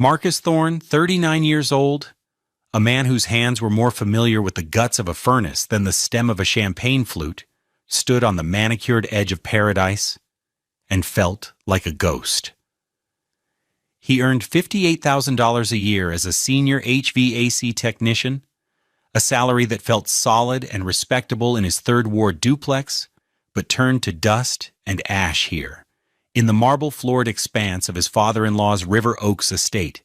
Marcus Thorne, 39 years old, a man whose hands were more familiar with the guts of a furnace than the stem of a champagne flute, stood on the manicured edge of paradise and felt like a ghost. He earned $58,000 a year as a senior HVAC technician, a salary that felt solid and respectable in his third ward duplex, but turned to dust and ash here, in the marble-floored expanse of his father-in-law's River Oaks estate.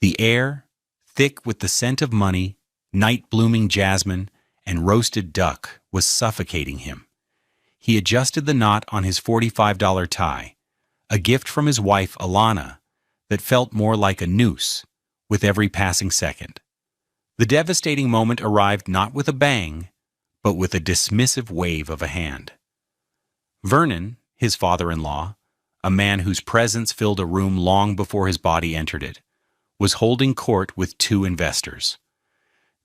The air, thick with the scent of money, night-blooming jasmine, and roasted duck, was suffocating him. He adjusted the knot on his $45 tie, a gift from his wife, Alana, that felt more like a noose with every passing second. The devastating moment arrived not with a bang, but with a dismissive wave of a hand. Vernon, his father-in-law, a man whose presence filled a room long before his body entered it, was holding court with two investors.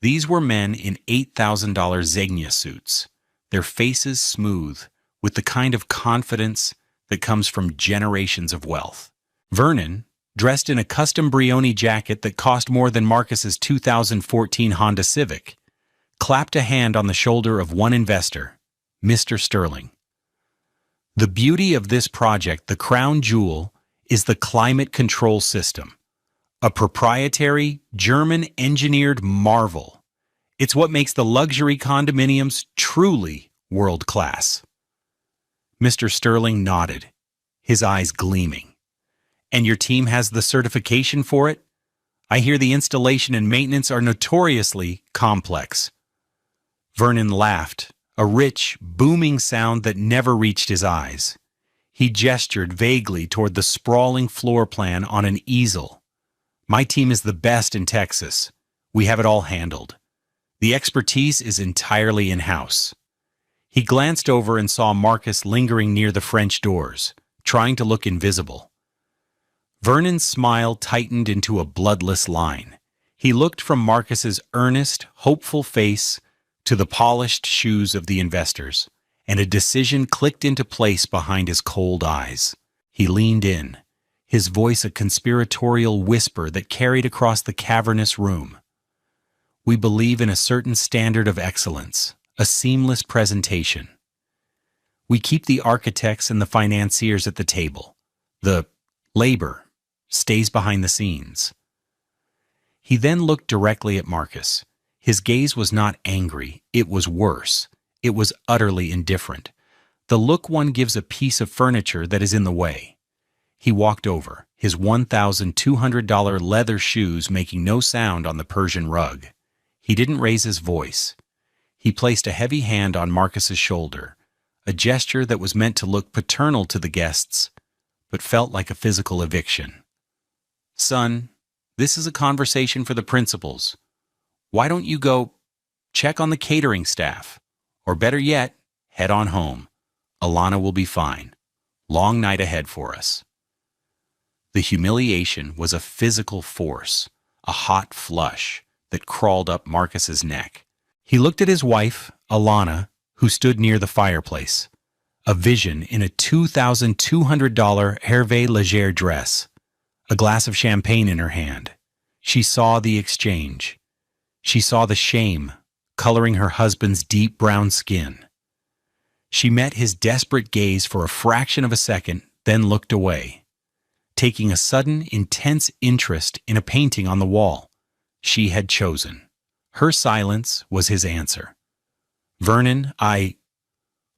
These were men in $8,000 Zegna suits, their faces smooth, with the kind of confidence that comes from generations of wealth. Vernon, dressed in a custom Brioni jacket that cost more than Marcus's 2014 Honda Civic, clapped a hand on the shoulder of one investor, Mr. Sterling. The beauty of this project, the crown jewel, is the climate control system, a proprietary, German-engineered marvel. It's what makes the luxury condominiums truly world-class. Mr. Sterling nodded, his eyes gleaming. And your team has the certification for it? I hear the installation and maintenance are notoriously complex. Vernon laughed, a rich, booming sound that never reached his eyes. He gestured vaguely toward the sprawling floor plan on an easel. My team is the best in Texas. We have it all handled. The expertise is entirely in-house. He glanced over and saw Marcus lingering near the French doors, trying to look invisible. Vernon's smile tightened into a bloodless line. He looked from Marcus's earnest, hopeful face to the polished shoes of the investors, and a decision clicked into place behind his cold eyes. He leaned in, his voice a conspiratorial whisper that carried across the cavernous room. We believe in a certain standard of excellence, a seamless presentation. We keep the architects and the financiers at the table. The labor stays behind the scenes. He then looked directly at Marcus. His gaze was not angry, it was worse. It was utterly indifferent. The look one gives a piece of furniture that is in the way. He walked over, his $1,200 leather shoes making no sound on the Persian rug. He didn't raise his voice. He placed a heavy hand on Marcus's shoulder, a gesture that was meant to look paternal to the guests, but felt like a physical eviction. Son, this is a conversation for the principals. Why don't you go check on the catering staff? Or better yet, head on home. Alana will be fine. Long night ahead for us. The humiliation was a physical force, a hot flush that crawled up Marcus's neck. He looked at his wife, Alana, who stood near the fireplace, a vision in a $2,200 Hervé Leger dress, a glass of champagne in her hand. She saw the exchange. She saw the shame coloring her husband's deep brown skin. She met his desperate gaze for a fraction of a second, then looked away, taking a sudden, intense interest in a painting on the wall. She had chosen. Her silence was his answer. Vernon,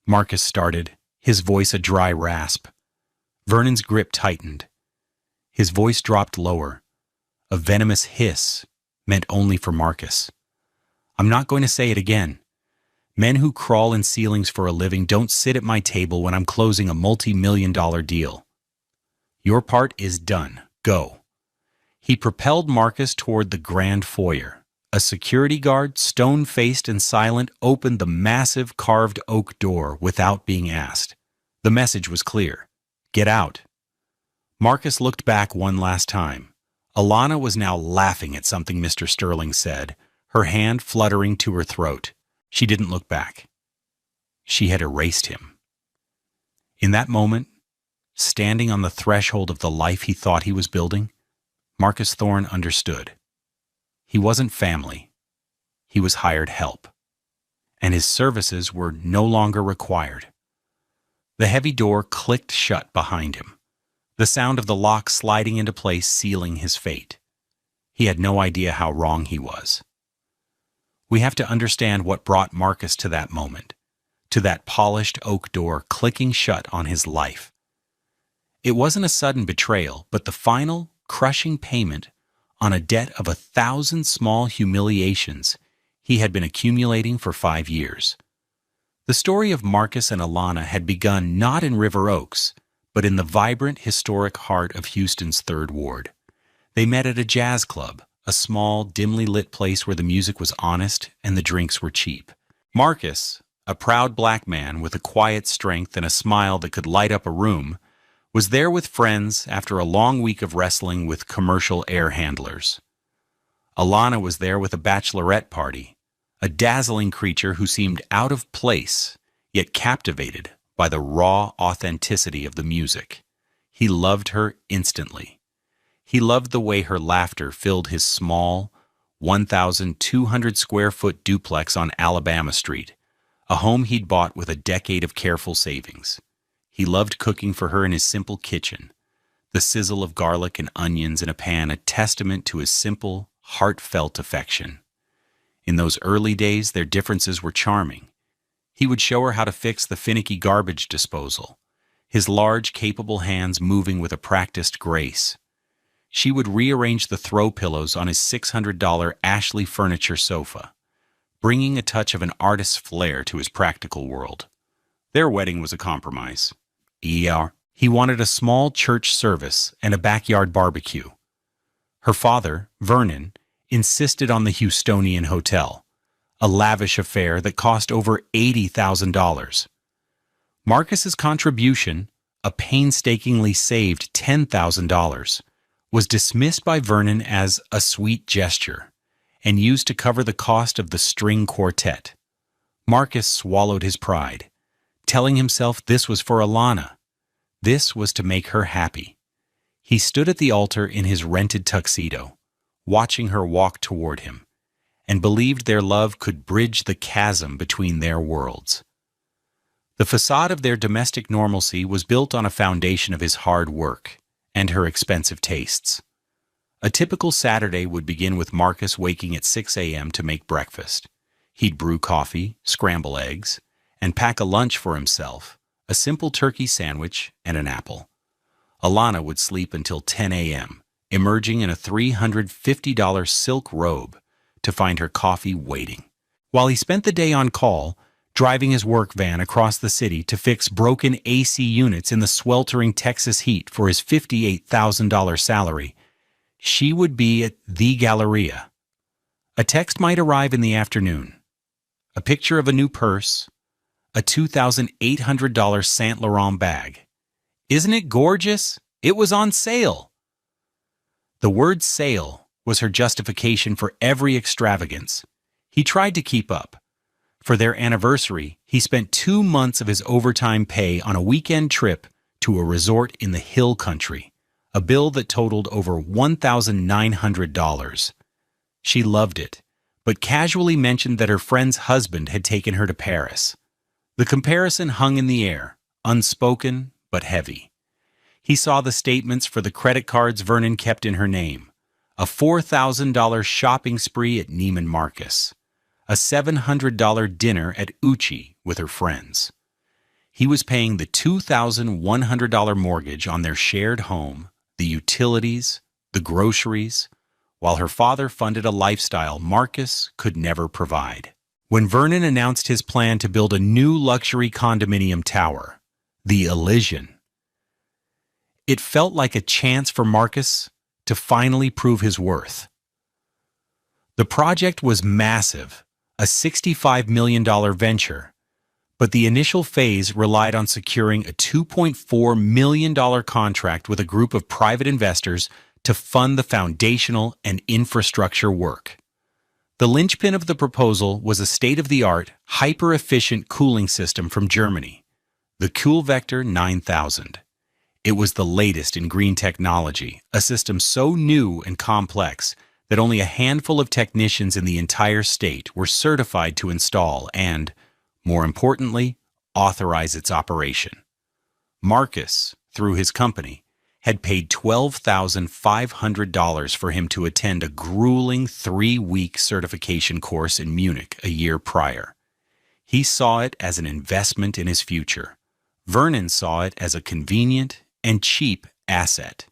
Marcus started, his voice a dry rasp. Vernon's grip tightened. His voice dropped lower, a venomous hiss meant only for Marcus. I'm not going to say it again. Men who crawl in ceilings for a living don't sit at my table when I'm closing a multi-million-dollar deal. Your part is done. Go. He propelled Marcus toward the grand foyer. A security guard, stone-faced and silent, opened the massive carved oak door without being asked. The message was clear. Get out. Marcus looked back one last time. Alana was now laughing at something Mr. Sterling said, her hand fluttering to her throat. She didn't look back. She had erased him. In that moment, standing on the threshold of the life he thought he was building, Marcus Thorne understood. He wasn't family. He was hired help, and his services were no longer required. The heavy door clicked shut behind him, the sound of the lock sliding into place sealing his fate. He had no idea how wrong he was. We have to understand what brought Marcus to that moment, to that polished oak door clicking shut on his life. It wasn't a sudden betrayal, but the final, crushing payment on a debt of 1,000 small humiliations he had been accumulating for 5 years. The story of Marcus and Alana had begun not in River Oaks, but in the vibrant, historic heart of Houston's Third Ward. They met at a jazz club, a small, dimly lit place where the music was honest and the drinks were cheap. Marcus, a proud black man with a quiet strength and a smile that could light up a room, was there with friends after a long week of wrestling with commercial air handlers. Alana was there with a bachelorette party, a dazzling creature who seemed out of place, yet captivated by the raw authenticity of the music. He loved her instantly. He loved the way her laughter filled his small, 1,200 square foot duplex on Alabama Street, a home he'd bought with a decade of careful savings. He loved cooking for her in his simple kitchen, the sizzle of garlic and onions in a pan a testament to his simple, heartfelt affection. In those early days, their differences were charming. He would show her how to fix the finicky garbage disposal, his large, capable hands moving with a practiced grace. She would rearrange the throw pillows on his $600 Ashley furniture sofa, bringing a touch of an artist's flair to his practical world. Their wedding was a compromise. He wanted a small church service and a backyard barbecue. Her father, Vernon, insisted on the Houstonian Hotel, a lavish affair that cost over $80,000. Marcus's contribution, a painstakingly saved $10,000, was dismissed by Vernon as a sweet gesture and used to cover the cost of the string quartet. Marcus swallowed his pride, telling himself this was for Alana. This was to make her happy. He stood at the altar in his rented tuxedo, watching her walk toward him, and believed their love could bridge the chasm between their worlds. The facade of their domestic normalcy was built on a foundation of his hard work and her expensive tastes. A typical Saturday would begin with Marcus waking at 6 a.m. to make breakfast. He'd brew coffee, scramble eggs, and pack a lunch for himself, a simple turkey sandwich and an apple. Alana would sleep until 10 a.m., emerging in a $350 silk robe to find her coffee waiting. While he spent the day on call, driving his work van across the city to fix broken AC units in the sweltering Texas heat for his $58,000 salary, she would be at the Galleria. A text might arrive in the afternoon. A picture of a new purse, a $2,800 Saint Laurent bag. Isn't it gorgeous? It was on sale. The word sale was her justification for every extravagance. He tried to keep up. For their anniversary, he spent 2 months of his overtime pay on a weekend trip to a resort in the Hill Country, a bill that totaled over $1,900. She loved it, but casually mentioned that her friend's husband had taken her to Paris. The comparison hung in the air, unspoken but heavy. He saw the statements for the credit cards Vernon kept in her name, a $4,000 shopping spree at Neiman Marcus, a $700 dinner at Uchi with her friends. He was paying the $2,100 mortgage on their shared home, the utilities, the groceries, while her father funded a lifestyle Marcus could never provide. When Vernon announced his plan to build a new luxury condominium tower, the Elysian, it felt like a chance for Marcus to finally prove his worth. The project was massive, a $65 million venture, but the initial phase relied on securing a $2.4 million contract with a group of private investors to fund the foundational and infrastructure work. The linchpin of the proposal was a state-of-the-art, hyper-efficient cooling system from Germany, the Kühlvector 9000. It was the latest in green technology, a system so new and complex that only a handful of technicians in the entire state were certified to install and, more importantly, authorize its operation. Marcus, through his company, had paid $12,500 for him to attend a grueling 3-week certification course in Munich a year prior. He saw it as an investment in his future. Vernon saw it as a convenient and cheap asset.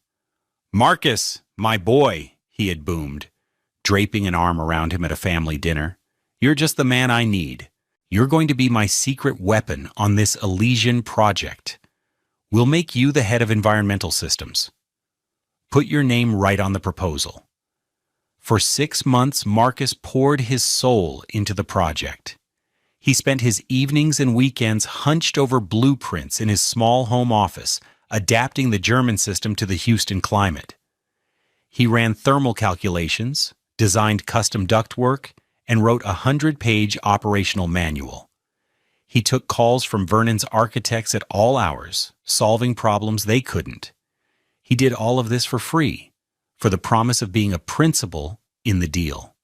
"Marcus, my boy," he had boomed, draping an arm around him at a family dinner. "You're just the man I need. You're going to be my secret weapon on this Elysian project. We'll make you the head of environmental systems. Put your name right on the proposal." For 6 months, Marcus poured his soul into the project. He spent his evenings and weekends hunched over blueprints in his small home office, adapting the German system to the Houston climate. He ran thermal calculations, designed custom ductwork, and wrote a 100-page operational manual. He took calls from Vernon's architects at all hours, solving problems they couldn't. He did all of this for free, for the promise of being a principal in the deal.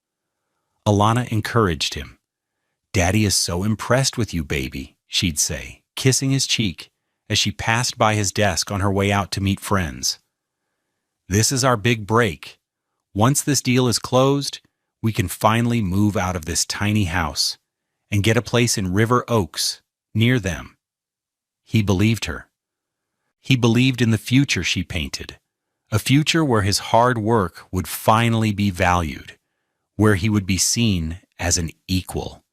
Alana encouraged him. "Daddy is so impressed with you, baby," she'd say, kissing his cheek as she passed by his desk on her way out to meet friends. "This is our big break. Once this deal is closed, we can finally move out of this tiny house and get a place in River Oaks, near them." He believed her. He believed in the future she painted, a future where his hard work would finally be valued, where he would be seen as an equal.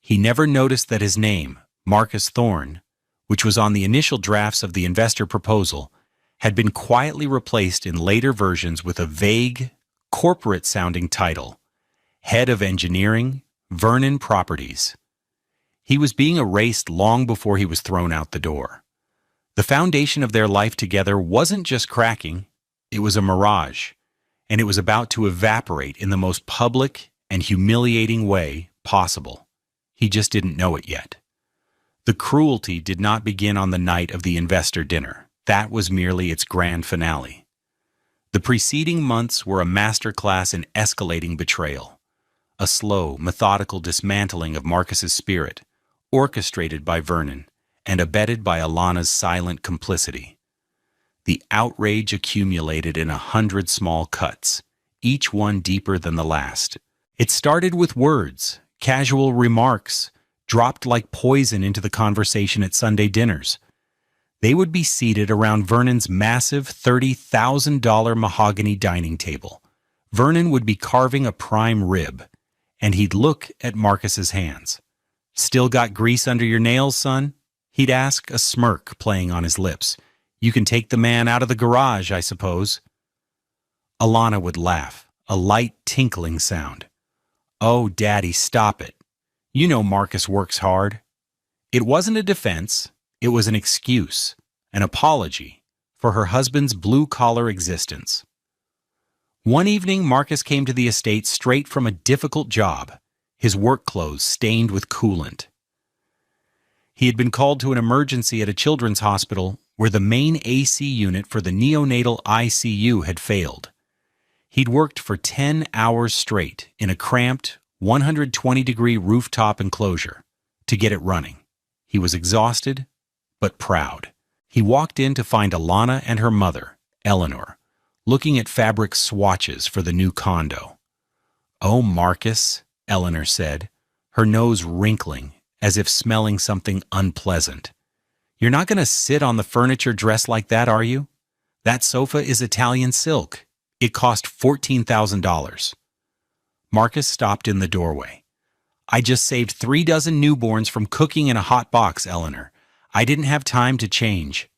He never noticed that his name, Marcus Thorne, which was on the initial drafts of the investor proposal, had been quietly replaced in later versions with a vague, corporate-sounding title, Head of Engineering, Vernon Properties. He was being erased long before he was thrown out the door. The foundation of their life together wasn't just cracking, it was a mirage, and it was about to evaporate in the most public and humiliating way possible. He just didn't know it yet. The cruelty did not begin on the night of the investor dinner. That was merely its grand finale. The preceding months were a masterclass in escalating betrayal, a slow, methodical dismantling of Marcus's spirit, orchestrated by Vernon and abetted by Alana's silent complicity. The outrage accumulated in 100 small cuts, each one deeper than the last. It started with words, casual remarks, dropped like poison into the conversation at Sunday dinners. They would be seated around Vernon's massive $30,000 mahogany dining table. Vernon would be carving a prime rib, and he'd look at Marcus's hands. "Still got grease under your nails, son?" he'd ask, a smirk playing on his lips. "You can take the man out of the garage, I suppose." Alana would laugh, a light tinkling sound. "Oh, Daddy, stop it. You know Marcus works hard." It wasn't a defense. It was an excuse, an apology, for her husband's blue-collar existence. One evening, Marcus came to the estate straight from a difficult job, his work clothes stained with coolant. He had been called to an emergency at a children's hospital where the main AC unit for the neonatal ICU had failed. He'd worked for 10 hours straight in a cramped, 120-degree rooftop enclosure to get it running. He was exhausted, but proud. He walked in to find Alana and her mother, Eleanor, looking at fabric swatches for the new condo. "Oh, Marcus," Eleanor said, her nose wrinkling as if smelling something unpleasant. "You're not going to sit on the furniture dressed like that, are you? That sofa is Italian silk. It cost $14,000. Marcus stopped in the doorway. "I just saved 3 dozen newborns from cooking in a hot box, Eleanor. I didn't have time to change."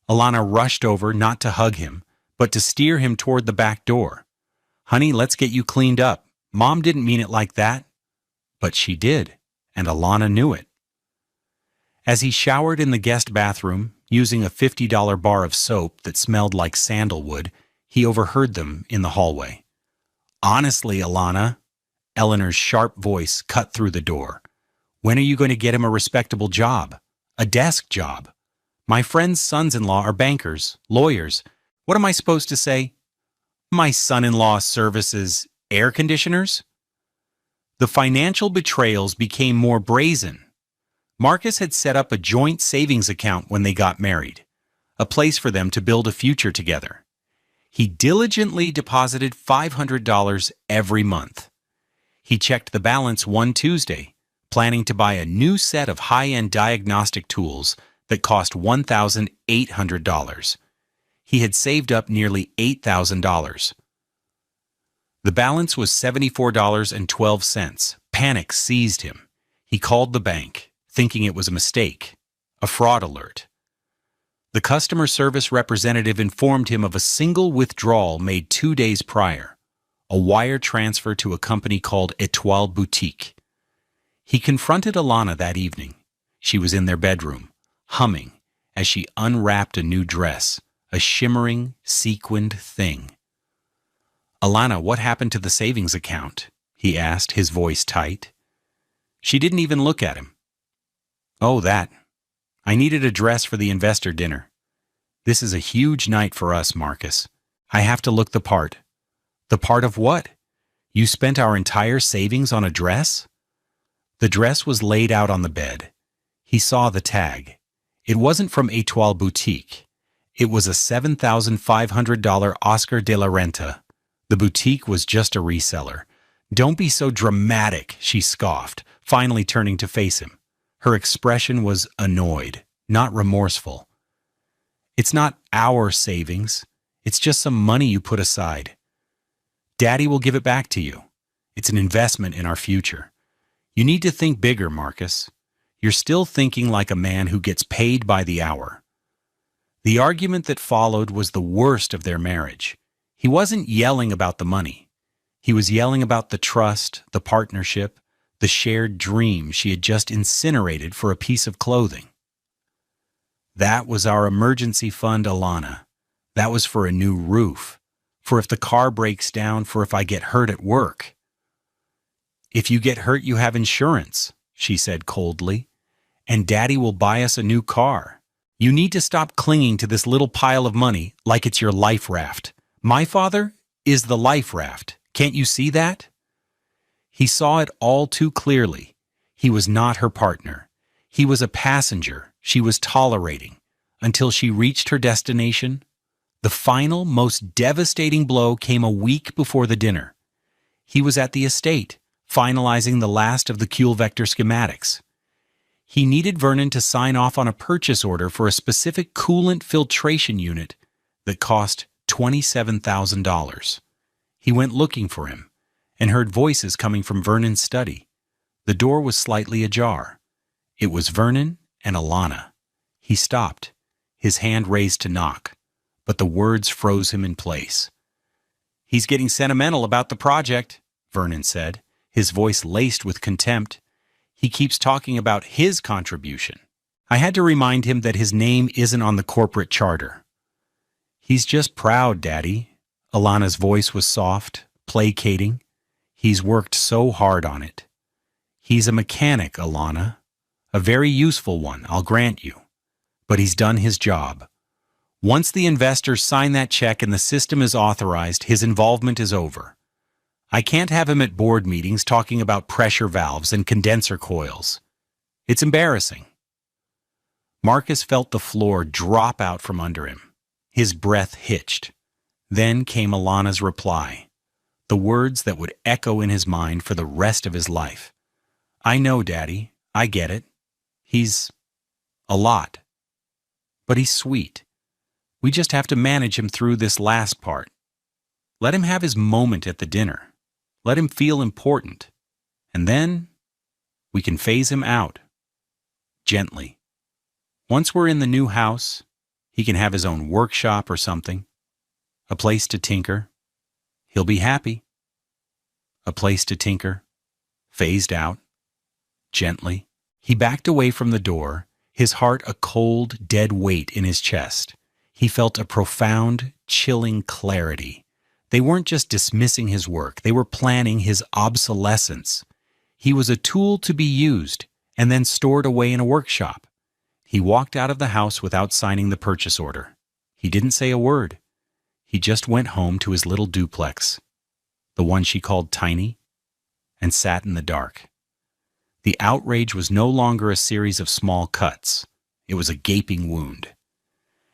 Alana rushed over not to hug him, but to steer him toward the back door. "Honey, let's get you cleaned up. Mom didn't mean it like that." But she did, and Alana knew it. As he showered in the guest bathroom, using a $50 bar of soap that smelled like sandalwood, he overheard them in the hallway. "Honestly, Alana," Eleanor's sharp voice cut through the door, "when are you going to get him a respectable job? A desk job? My friend's sons-in-law are bankers, lawyers. What am I supposed to say? My son-in-law services air conditioners? The financial betrayals became more brazen. Marcus had set up a joint savings account when they got married, a place for them to build a future together. He diligently deposited $500 every month. He checked the balance one Tuesday, planning to buy a new set of high-end diagnostic tools that cost $1,800. He had saved up nearly $8,000. The balance was $74.12. Panic seized him. He called the bank, thinking it was a mistake, a fraud alert. The customer service representative informed him of a single withdrawal made 2 days prior, a wire transfer to a company called Étoile Boutique. He confronted Alana that evening. She was in their bedroom, humming, as she unwrapped a new dress, a shimmering, sequined thing. "Alana, what happened to the savings account?" he asked, his voice tight. She didn't even look at him. "Oh, that. I needed a dress for the investor dinner. This is a huge night for us, Marcus. I have to look the part." "The part of what? You spent our entire savings on a dress?" The dress was laid out on the bed. He saw the tag. It wasn't from Étoile Boutique. It was a $7,500 Oscar de la Renta. The boutique was just a reseller. "Don't be so dramatic," she scoffed, finally turning to face him. Her expression was annoyed, not remorseful. "It's not our savings. It's just some money you put aside. Daddy will give it back to you. It's an investment in our future. You need to think bigger, Marcus. You're still thinking like a man who gets paid by the hour." The argument that followed was the worst of their marriage. He wasn't yelling about the money. He was yelling about the trust, the partnership, the shared dream she had just incinerated for a piece of clothing. "That was our emergency fund, Alana. That was for a new roof, for if the car breaks down, for if I get hurt at work." "If you get hurt, you have insurance," she said coldly, "and Daddy will buy us a new car. You need to stop clinging to this little pile of money like it's your life raft. My father is the life raft. Can't you see that?" He saw it all too clearly. He was not her partner. He was a passenger she was tolerating until she reached her destination. The final, most devastating blow came a week before the dinner. He was at the estate, finalizing the last of the Kuhl Vector schematics. He needed Vernon to sign off on a purchase order for a specific coolant filtration unit that cost $27,000. He went looking for him and heard voices coming from Vernon's study. The door was slightly ajar. It was Vernon and Alana. He stopped, his hand raised to knock, but the words froze him in place. "He's getting sentimental about the project," Vernon said, his voice laced with contempt. "He keeps talking about his contribution." I had to remind him that his name isn't on the corporate charter. "He's just proud, Daddy." Alana's voice was soft, placating. "He's worked so hard on it." "He's a mechanic, Alana. A very useful one, I'll grant you. But he's done his job. Once the investors sign that check and the system is authorized, his involvement is over. I can't have him at board meetings talking about pressure valves and condenser coils. It's embarrassing." Marcus felt the floor drop out from under him. His breath hitched. Then came Alana's reply, the words that would echo in his mind for the rest of his life. "I know, Daddy. I get it. He's a lot. But he's sweet. We just have to manage him through this last part. Let him have his moment at the dinner. Let him feel important. And then we can phase him out. Gently. Once we're in the new house, he can have his own workshop or something. A place to tinker. He'll be happy. A place to tinker. Phased out. Gently. He backed away from the door, his heart a cold, dead weight in his chest. He felt a profound, chilling clarity. They weren't just dismissing his work, they were planning his obsolescence. He was a tool to be used and then stored away in a workshop. He walked out of the house without signing the purchase order. He didn't say a word. He just went home to his little duplex, the one she called tiny, and sat in the dark. The outrage was no longer a series of small cuts. It was a gaping wound.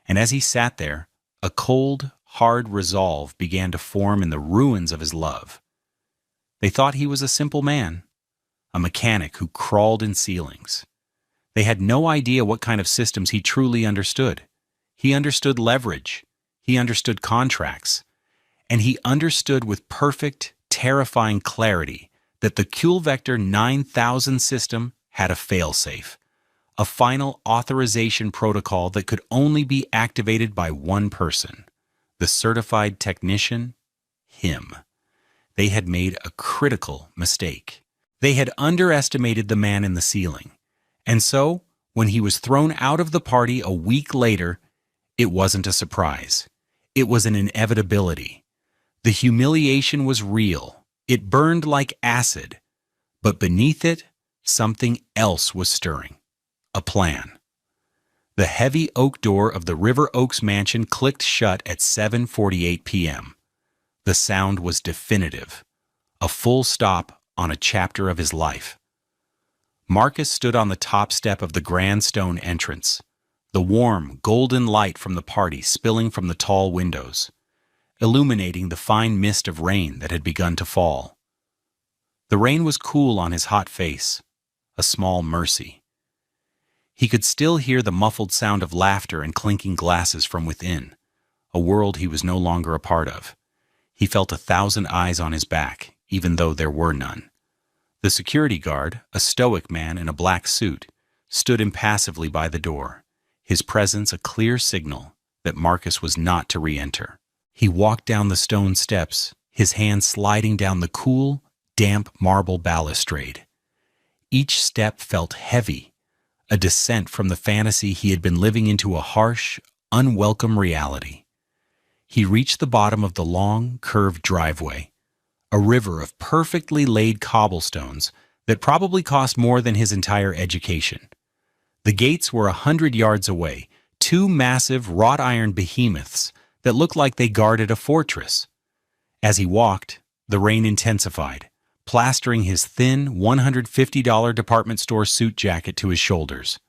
And as he sat there, a cold, hard resolve began to form in the ruins of his love. They thought he was a simple man, a mechanic who crawled in ceilings. They had no idea what kind of systems he truly understood. He understood leverage. He understood contracts. And he understood with perfect, terrifying clarity that the Vector 9000 system had a failsafe, a final authorization protocol that could only be activated by one person, the certified technician, him. They had made a critical mistake. They had underestimated the man in the ceiling. And so, when he was thrown out of the party a week later, it wasn't a surprise. It was an inevitability. The humiliation was real. It burned like acid. But beneath it, something else was stirring. A plan. The heavy oak door of the River Oaks mansion clicked shut at 7:48 p.m. The sound was definitive. A full stop on a chapter of his life. Marcus stood on the top step of the grand stone entrance, the warm, golden light from the party spilling from the tall windows, illuminating the fine mist of rain that had begun to fall. The rain was cool on his hot face, a small mercy. He could still hear the muffled sound of laughter and clinking glasses from within, a world he was no longer a part of. He felt 1,000 eyes on his back, even though there were none. The security guard, a stoic man in a black suit, stood impassively by the door, his presence a clear signal that Marcus was not to re-enter. He walked down the stone steps, his hand sliding down the cool, damp marble balustrade. Each step felt heavy, a descent from the fantasy he had been living into a harsh, unwelcome reality. He reached the bottom of the long, curved driveway, a river of perfectly laid cobblestones that probably cost more than his entire education. The gates were 100 yards away, two massive wrought iron behemoths that looked like they guarded a fortress. As he walked, the rain intensified, plastering his thin $150 department store suit jacket to his shoulders.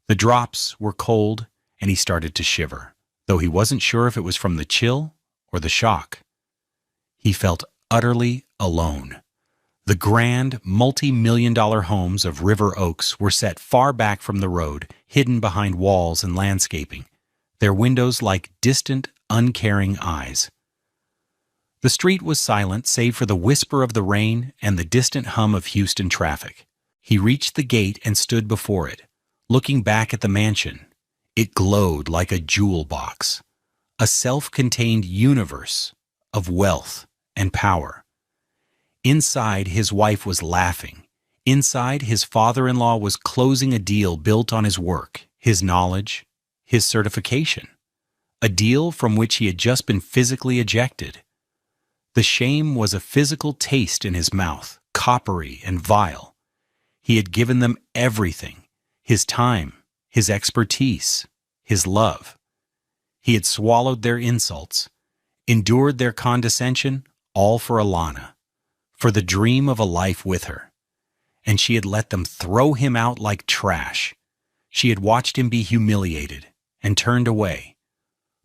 The drops were cold, and he started to shiver, though he wasn't sure if it was from the chill or the shock. He felt utterly alone. The grand, multi-million-dollar homes of River Oaks were set far back from the road, hidden behind walls and landscaping, their windows like distant, uncaring eyes. The street was silent save for the whisper of the rain and the distant hum of Houston traffic. He reached the gate and stood before it, looking back at the mansion. It glowed like a jewel box, a self-contained universe of wealth and power. Inside, his wife was laughing. Inside, his father-in-law was closing a deal built on his work, his knowledge, his certification. A deal from which he had just been physically ejected. The shame was a physical taste in his mouth, coppery and vile. He had given them everything, his time, his expertise, his love. He had swallowed their insults, endured their condescension, all for Alana, for the dream of a life with her. And she had let them throw him out like trash. She had watched him be humiliated and turned away,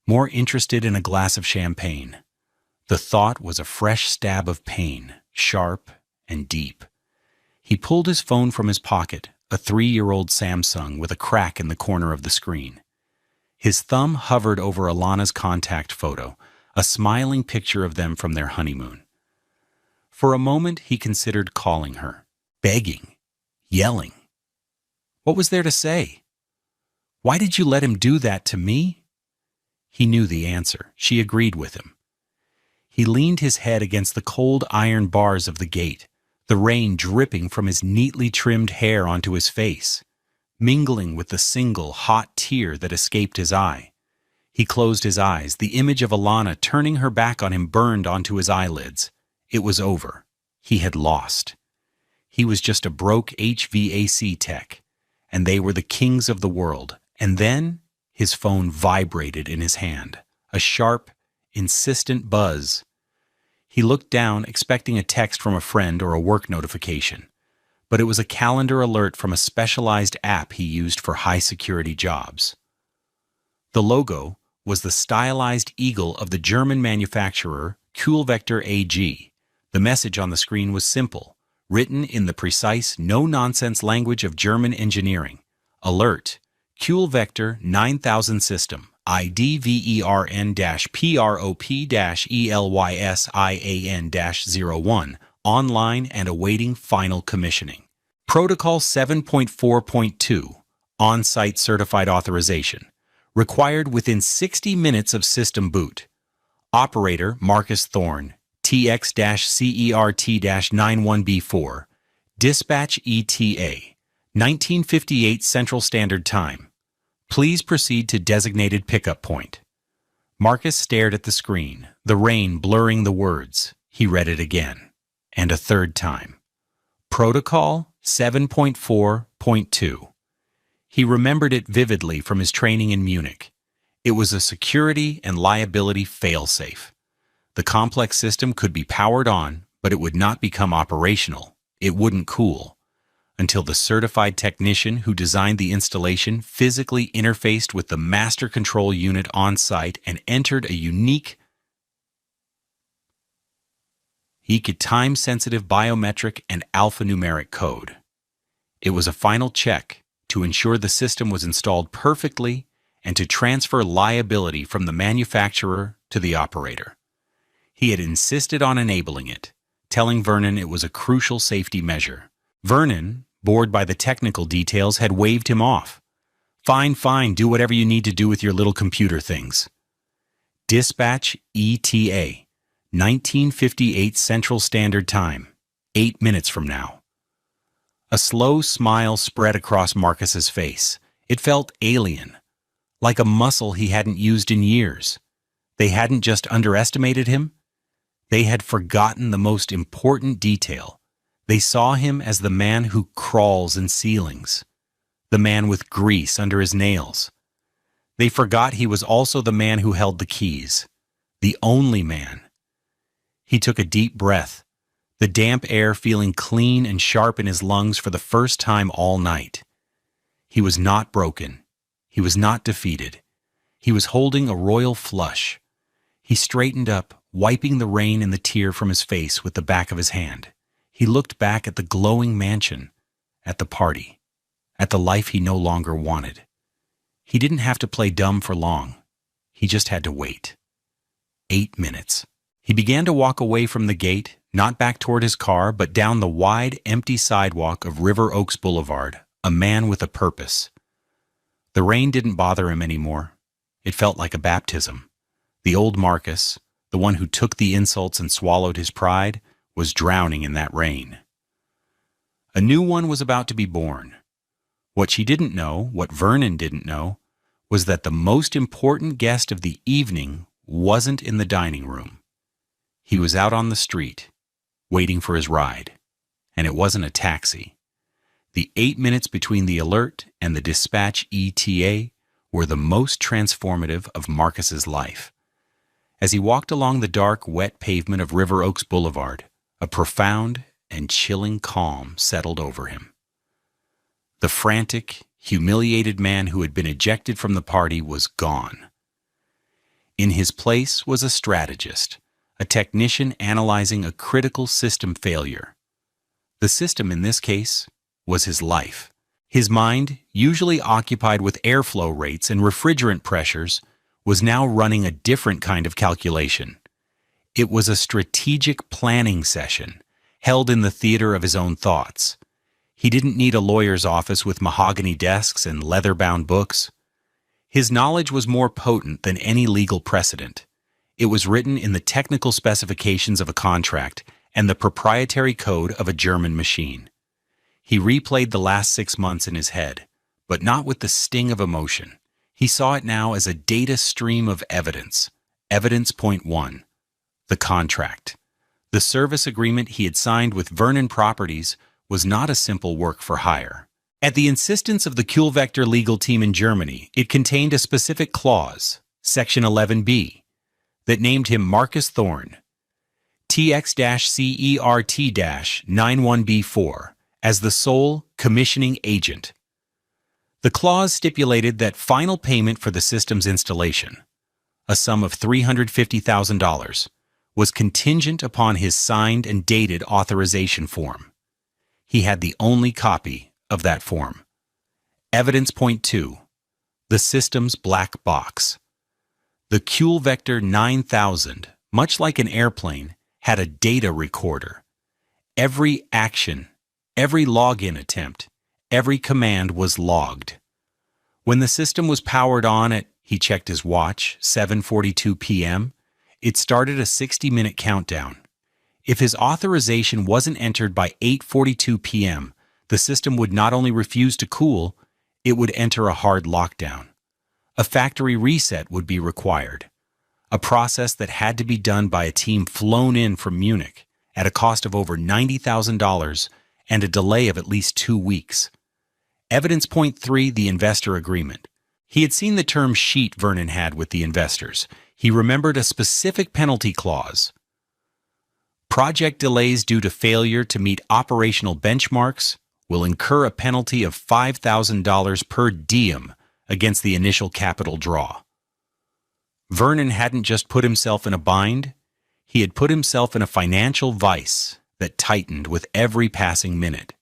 more interested in a glass of champagne. The thought was a fresh stab of pain, sharp and deep. He pulled his phone from his pocket, a 3-year-old Samsung with a crack in the corner of the screen. His thumb hovered over Alana's contact photo, a smiling picture of them from their honeymoon. For a moment, he considered calling her, begging, yelling. What was there to say? Why did you let him do that to me? He knew the answer. She agreed with him. He leaned his head against the cold iron bars of the gate, the rain dripping from his neatly trimmed hair onto his face, mingling with the single hot tear that escaped his eye. He closed his eyes, the image of Alana turning her back on him burned onto his eyelids. It was over. He had lost. He was just a broke HVAC tech, and they were the kings of the world. And then his phone vibrated in his hand, a sharp, insistent buzz. He looked down, expecting a text from a friend or a work notification, but it was a calendar alert from a specialized app he used for high-security jobs. The logo was the stylized eagle of the German manufacturer Kühlvektor AG. The message on the screen was simple, written in the precise, no-nonsense language of German engineering. Alert: Kühlvektor 9000 system, IDVERN-PROP-ELYSIAN-01, online and awaiting final commissioning. Protocol 7.4.2, on-site certified authorization, required within 60 minutes of system boot. Operator Marcus Thorne, TX-CERT-91B4, Dispatch ETA, 1958 Central Standard Time. Please proceed to designated pickup point. Marcus stared at the screen, the rain blurring the words. He read it again, and a third time. Protocol 7.4.2. He remembered it vividly from his training in Munich. It was a security and liability failsafe. The complex system could be powered on, but it would not become operational. It wouldn't cool until the certified technician who designed the installation physically interfaced with the master control unit on site and entered a unique, time-sensitive biometric and alphanumeric code. It was a final check to ensure the system was installed perfectly and to transfer liability from the manufacturer to the operator. He had insisted on enabling it, telling Vernon it was a crucial safety measure. Vernon, bored by the technical details, had waved him off. Fine, do whatever you need to do with your little computer things. Dispatch ETA, 1958 Central Standard Time, 8 minutes from now. A slow smile spread across Marcus's face. It felt alien, like a muscle he hadn't used in years. They hadn't just underestimated him. They had forgotten the most important detail. They saw him as the man who crawls in ceilings, the man with grease under his nails. They forgot he was also the man who held the keys, the only man. He took a deep breath, the damp air feeling clean and sharp in his lungs for the first time all night. He was not broken. He was not defeated. He was holding a royal flush. He straightened up, wiping the rain and the tear from his face with the back of his hand. He looked back at the glowing mansion, at the party, at the life he no longer wanted. He didn't have to play dumb for long. He just had to wait. 8 minutes. He began to walk away from the gate, not back toward his car, but down the wide, empty sidewalk of River Oaks Boulevard, a man with a purpose. The rain didn't bother him anymore. It felt like a baptism. The old Marcus, the one who took the insults and swallowed his pride, was drowning in that rain. A new one was about to be born. What she didn't know, what Vernon didn't know, was that the most important guest of the evening wasn't in the dining room. He was out on the street, waiting for his ride, and it wasn't a taxi. The 8 minutes between the alert and the dispatch ETA were the most transformative of Marcus's life. As he walked along the dark, wet pavement of River Oaks Boulevard, a profound and chilling calm settled over him. The frantic, humiliated man who had been ejected from the party was gone. In his place was a strategist, a technician analyzing a critical system failure. The system in this case was his life. His mind, usually occupied with airflow rates and refrigerant pressures, was now running a different kind of calculation. It was a strategic planning session, held in the theater of his own thoughts. He didn't need a lawyer's office with mahogany desks and leather-bound books. His knowledge was more potent than any legal precedent. It was written in the technical specifications of a contract and the proprietary code of a German machine. He replayed the last 6 months in his head, but not with the sting of emotion. He saw it now as a data stream of evidence. Evidence point 1. The contract. The service agreement he had signed with Vernon Properties was not a simple work for hire. At the insistence of the Kuhlvector legal team in Germany, it contained a specific clause, Section 11b, that named him Marcus Thorne, TX-CERT-91B4, as the sole commissioning agent. The clause stipulated that final payment for the system's installation, a sum of $350,000, was contingent upon his signed and dated authorization form. He had the only copy of that form. Evidence point 2. The system's black box. The Kuhlvector 9000, much like an airplane, had a data recorder. Every action, every login attempt, every command was logged. When the system was powered on at, he checked his watch, 7:42 p.m., it started a 60-minute countdown. If his authorization wasn't entered by 8:42 p.m., the system would not only refuse to cool, it would enter a hard lockdown. A factory reset would be required, a process that had to be done by a team flown in from Munich at a cost of over $90,000 and a delay of at least 2 weeks. Evidence point 3, the investor agreement. He had seen the term sheet Vernon had with the investors. He remembered a specific penalty clause. Project delays due to failure to meet operational benchmarks will incur a penalty of $5,000 per diem against the initial capital draw. Vernon hadn't just put himself in a bind, he had put himself in a financial vice that tightened with every passing minute.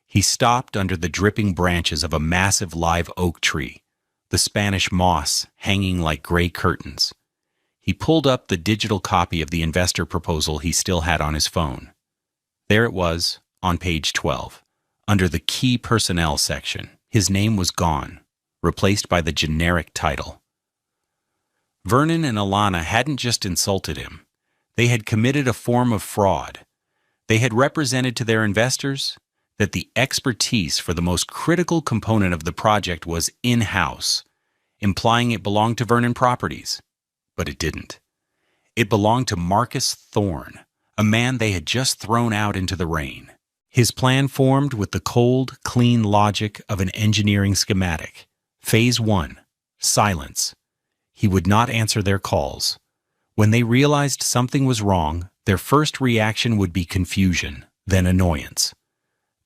He stopped under the dripping branches of a massive live oak tree, the Spanish moss hanging like gray curtains. He pulled up the digital copy of the investor proposal he still had on his phone. There it was, on page 12, under the key personnel section. His name was gone, replaced by the generic title. Vernon and Alana hadn't just insulted him. They had committed a form of fraud. They had represented to their investors that the expertise for the most critical component of the project was in-house, implying it belonged to Vernon Properties. But it didn't. It belonged to Marcus Thorne, a man they had just thrown out into the rain. His plan formed with the cold, clean logic of an engineering schematic. Phase 1, silence. He would not answer their calls. When they realized something was wrong, their first reaction would be confusion, then annoyance.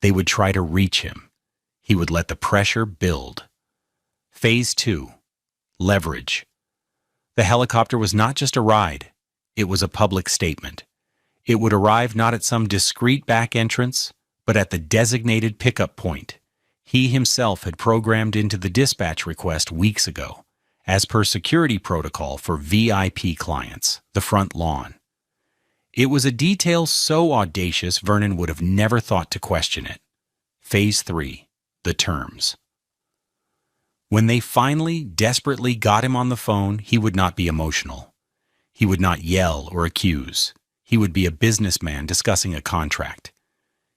They would try to reach him. He would let the pressure build. Phase 2, leverage. The helicopter was not just a ride, it was a public statement. It would arrive not at some discreet back entrance, but at the designated pickup point he himself had programmed into the dispatch request weeks ago, as per security protocol for VIP clients, the front lawn. It was a detail so audacious Vernon would have never thought to question it. Phase 3, the terms. When they finally, desperately got him on the phone, he would not be emotional. He would not yell or accuse. He would be a businessman discussing a contract.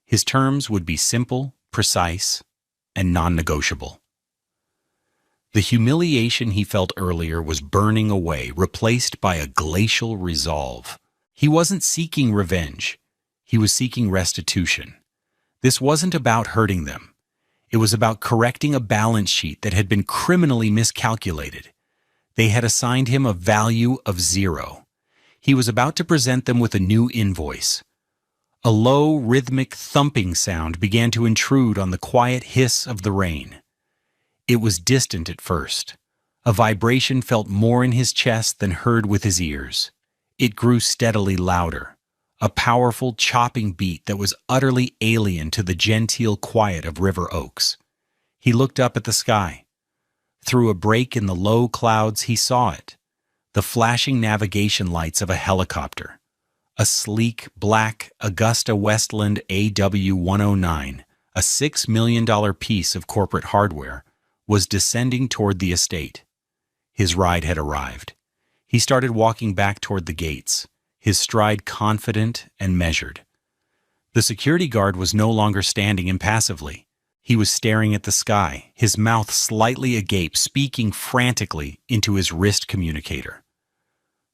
His terms would be simple, precise, and non-negotiable. The humiliation he felt earlier was burning away, replaced by a glacial resolve. He wasn't seeking revenge. He was seeking restitution. This wasn't about hurting them. It was about correcting a balance sheet that had been criminally miscalculated. They had assigned him a value of 0. He was about to present them with a new invoice. A low, rhythmic thumping sound began to intrude on the quiet hiss of the rain. It was distant at first. A vibration felt more in his chest than heard with his ears. It grew steadily louder, a powerful chopping beat that was utterly alien to the genteel quiet of River Oaks. He looked up at the sky. Through a break in the low clouds he saw it, the flashing navigation lights of a helicopter. A sleek, black Augusta Westland AW-109, a $6 million piece of corporate hardware, was descending toward the estate. His ride had arrived. He started walking back toward the gates, his stride confident and measured. The security guard was no longer standing impassively. He was staring at the sky, his mouth slightly agape, speaking frantically into his wrist communicator.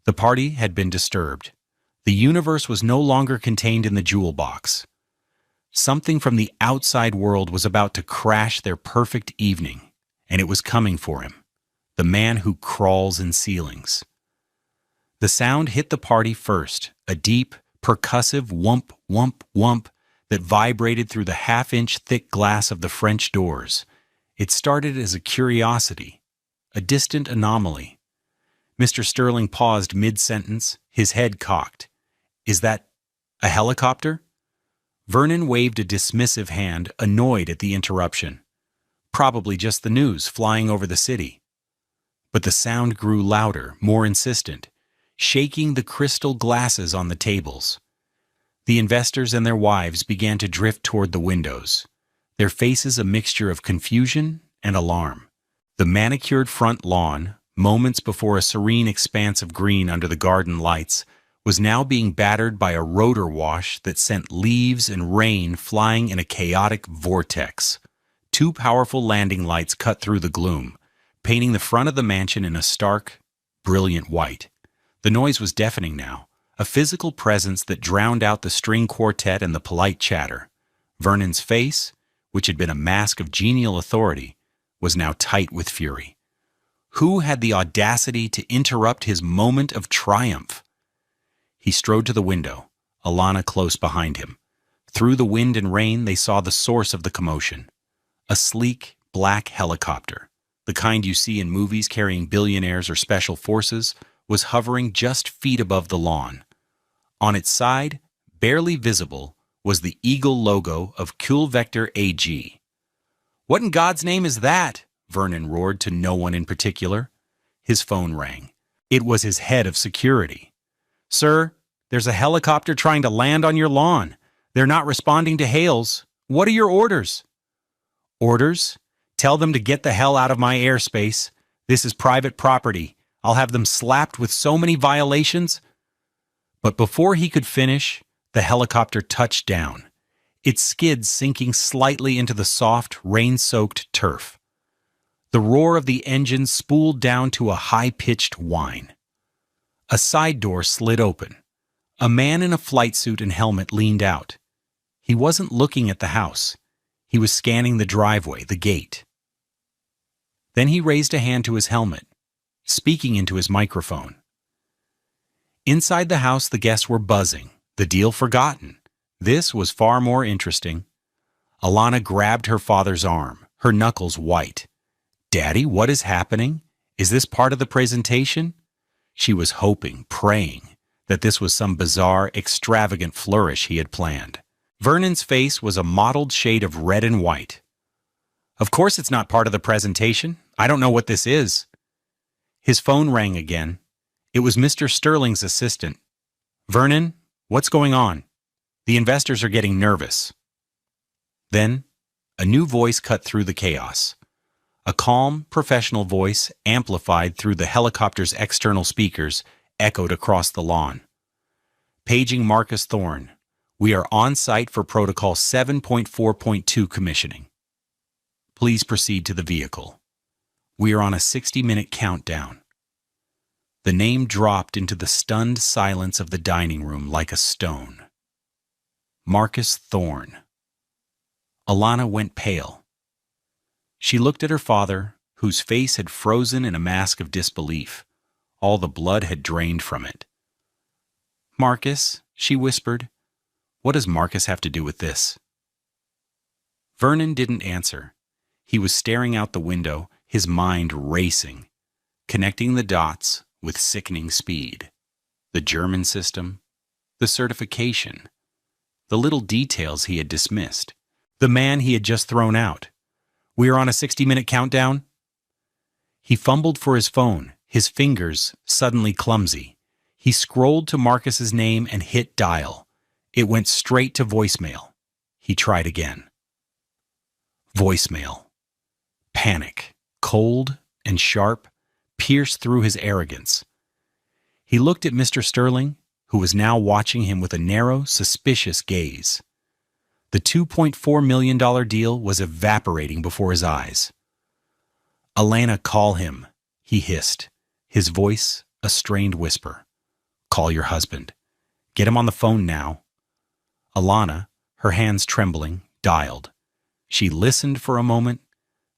The party had been disturbed. The universe was no longer contained in the jewel box. Something from the outside world was about to crash their perfect evening, and it was coming for him, the man who crawls in ceilings. The sound hit the party first, a deep, percussive whump, whump, whump that vibrated through the half-inch thick glass of the French doors. It started as a curiosity, a distant anomaly. Mr. Sterling paused mid-sentence, his head cocked. "Is that a helicopter?" Vernon waved a dismissive hand, annoyed at the interruption. Probably just the news flying over the city. But the sound grew louder, more insistent, shaking the crystal glasses on the tables. The investors and their wives began to drift toward the windows, their faces a mixture of confusion and alarm. The manicured front lawn, moments before a serene expanse of green under the garden lights, was now being battered by a rotor wash that sent leaves and rain flying in a chaotic vortex. Two powerful landing lights cut through the gloom, painting the front of the mansion in a stark, brilliant white. The noise was deafening now, a physical presence that drowned out the string quartet and the polite chatter. Vernon's face, which had been a mask of genial authority, was now tight with fury. Who had the audacity to interrupt his moment of triumph? He strode to the window, Alana close behind him. Through the wind and rain, they saw the source of the commotion. A sleek, black helicopter, the kind you see in movies carrying billionaires or special forces, was hovering just feet above the lawn. On its side, barely visible, was the eagle logo of Vector AG. "What in God's name is that?" Vernon roared to no one in particular. His phone rang. It was his head of security. "Sir, there's a helicopter trying to land on your lawn. They're not responding to hails. What are your orders?" "Orders? Tell them to get the hell out of my airspace. This is private property. I'll have them slapped with so many violations." But before he could finish, the helicopter touched down, its skids sinking slightly into the soft, rain-soaked turf. The roar of the engine spooled down to a high-pitched whine. A side door slid open. A man in a flight suit and helmet leaned out. He wasn't looking at the house. He was scanning the driveway, the gate. Then he raised a hand to his helmet, speaking into his microphone. Inside the house, the guests were buzzing, the deal forgotten. This was far more interesting. Alana grabbed her father's arm, her knuckles white. "Daddy, what is happening? Is this part of the presentation?" She was hoping, praying, that this was some bizarre, extravagant flourish he had planned. Vernon's face was a mottled shade of red and white. "Of course it's not part of the presentation. I don't know what this is." His phone rang again. It was Mr. Sterling's assistant. "Vernon, what's going on? The investors are getting nervous." Then, a new voice cut through the chaos. A calm, professional voice, amplified through the helicopter's external speakers, echoed across the lawn. "Paging Marcus Thorne. We are on site for Protocol 7.4.2 commissioning. Please proceed to the vehicle. We are on a 60-minute countdown." The name dropped into the stunned silence of the dining room like a stone. Marcus Thorne. Alana went pale. She looked at her father, whose face had frozen in a mask of disbelief. All the blood had drained from it. "Marcus," she whispered, "what does Marcus have to do with this?" Vernon didn't answer. He was staring out the window, his mind racing, connecting the dots with sickening speed. The German system, the certification, the little details he had dismissed, the man he had just thrown out. "We are on a 60-minute countdown?" He fumbled for his phone, his fingers suddenly clumsy. He scrolled to Marcus's name and hit dial. It went straight to voicemail. He tried again. Voicemail. Panic, cold and sharp, pierced through his arrogance. He looked at Mr. Sterling, who was now watching him with a narrow, suspicious gaze. The $2.4 million deal was evaporating before his eyes. "Alana, call him," he hissed, his voice a strained whisper. "Call your husband. Get him on the phone now." Alana, Her hands trembling, dialed. She listened for a moment,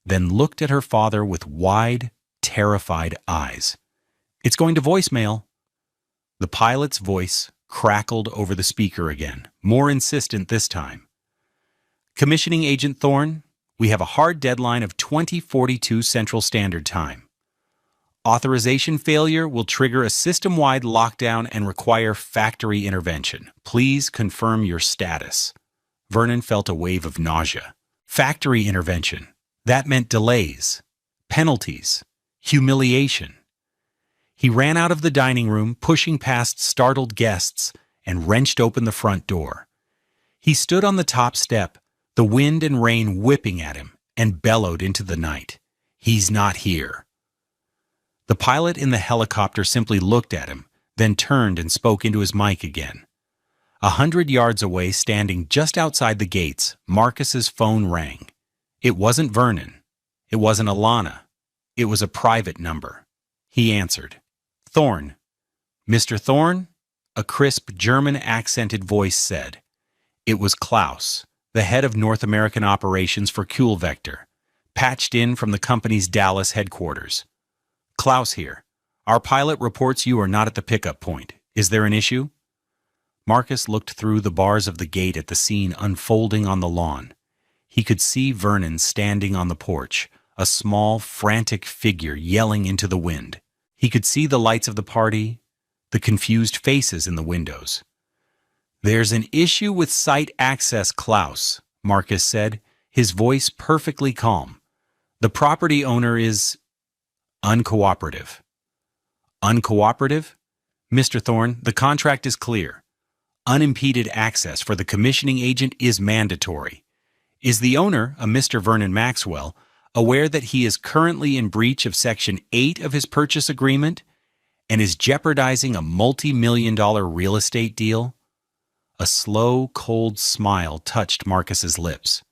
then looked at her father with wide, terrified eyes. "It's going to voicemail." The pilot's voice crackled over the speaker again, more insistent this time. "Commissioning Agent Thorne, we have a hard deadline of 2042 Central Standard Time. Authorization failure will trigger a system-wide lockdown and require factory intervention. Please confirm your status." Vernon felt a wave of nausea. Factory intervention. That meant delays, penalties, humiliation. He ran out of the dining room, pushing past startled guests, and wrenched open the front door. He stood on the top step, the wind and rain whipping at him, and bellowed into the night. "He's not here." The pilot in the helicopter simply looked at him, then turned and spoke into his mic again. 100 yards away, standing just outside the gates, Marcus's phone rang. It wasn't Vernon. It wasn't Alana. It was a private number. He answered. "Thorne." "Mr. Thorne?" a crisp German-accented voice said. It was Klaus, the head of North American operations for Kuhlvector, patched in from the company's Dallas headquarters. "Klaus here. Our pilot reports you are not at the pickup point. Is there an issue?" Marcus looked through the bars of the gate at the scene unfolding on the lawn. He could see Vernon standing on the porch, a small, frantic figure yelling into the wind. He could see the lights of the party, the confused faces in the windows. "There's an issue with site access, Klaus," Marcus said, his voice perfectly calm. "The property owner is uncooperative." "Uncooperative?" "Mr. Thorne, the contract is clear. Unimpeded access for the commissioning agent is mandatory. Is the owner, a Mr. Vernon Maxwell, aware that he is currently in breach of Section 8 of his purchase agreement and is jeopardizing a multi-million-dollar real estate deal?" A slow, cold smile touched Marcus's lips.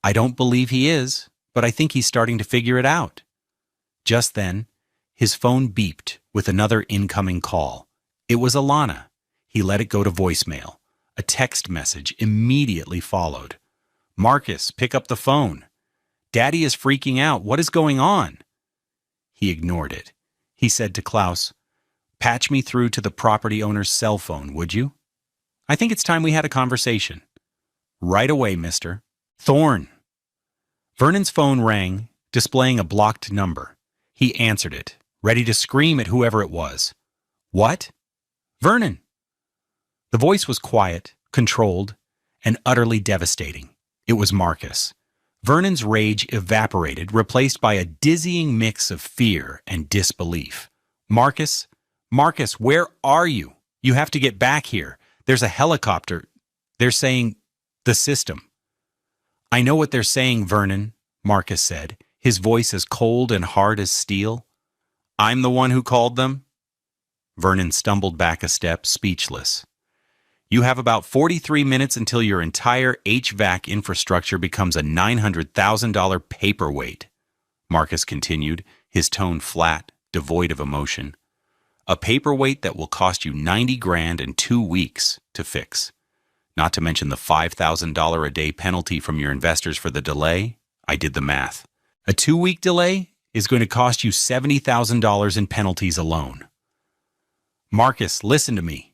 "I don't believe he is, but I think he's starting to figure it out." Just then, his phone beeped with another incoming call. It was Alana. He let it go to voicemail. A text message immediately followed. "Marcus, pick up the phone. Daddy is freaking out. What is going on?" He ignored it. He said to Klaus, "Patch me through to the property owner's cell phone, would you? I think it's time we had a conversation." "Right away, mister." "Thorne." Vernon's phone rang, displaying a blocked number. He answered it, ready to scream at whoever it was. "What?" "Vernon." The voice was quiet, controlled, and utterly devastating. It was Marcus. Vernon's rage evaporated, replaced by a dizzying mix of fear and disbelief. "Marcus? Marcus, where are you? You have to get back here. There's a helicopter. They're saying the system." "I know what they're saying, Vernon," Marcus said, his voice as cold and hard as steel. "I'm the one who called them?" Vernon stumbled back a step, speechless. "You have about 43 minutes until your entire HVAC infrastructure becomes a $900,000 paperweight," Marcus continued, his tone flat, devoid of emotion. "A paperweight that will cost you 90 grand in 2 weeks to fix. Not to mention the $5,000 a day penalty from your investors for the delay. I did the math. A 2-week delay is going to cost you $70,000 in penalties alone." "Marcus, listen to me,"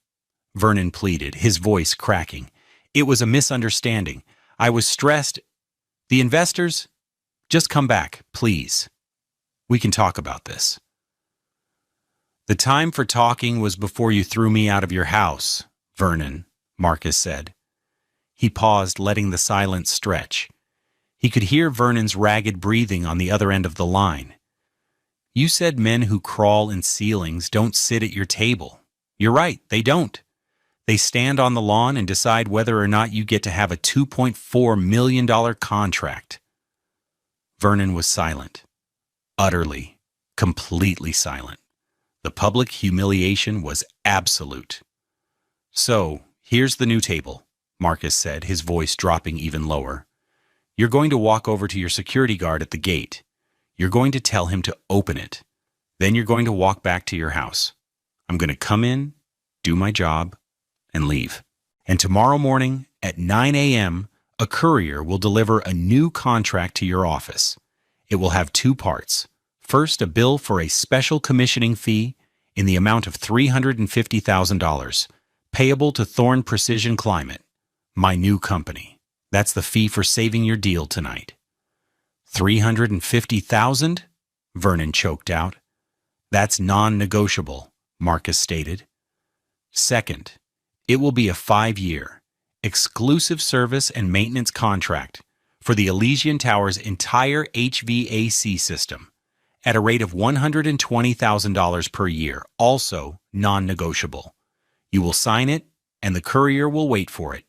Vernon pleaded, his voice cracking. "It was a misunderstanding. I was stressed. The investors, just come back, please. We can talk about this." "The time for talking was before you threw me out of your house, Vernon," Marcus said. He paused, letting the silence stretch. He could hear Vernon's ragged breathing on the other end of the line. "You said men who crawl in ceilings don't sit at your table. You're right, they don't. They stand on the lawn and decide whether or not you get to have a $2.4 million contract." Vernon was silent. Utterly, completely silent. The public humiliation was absolute. "So, here's the new table," Marcus said, his voice dropping even lower. "You're going to walk over to your security guard at the gate. You're going to tell him to open it. Then you're going to walk back to your house. I'm going to come in, do my job, and leave. And tomorrow morning, at 9 a.m., a courier will deliver a new contract to your office. It will have two parts. First, a bill for a special commissioning fee in the amount of $350,000, payable to Thorn Precision Climate, my new company. That's the fee for saving your deal tonight. $350,000? Vernon choked out. That's non-negotiable, Marcus stated. Second, it will be a 5-year, exclusive service and maintenance contract for the Elysian Tower's entire HVAC system at a rate of $120,000 per year, also non-negotiable. You will sign it, and the courier will wait for it.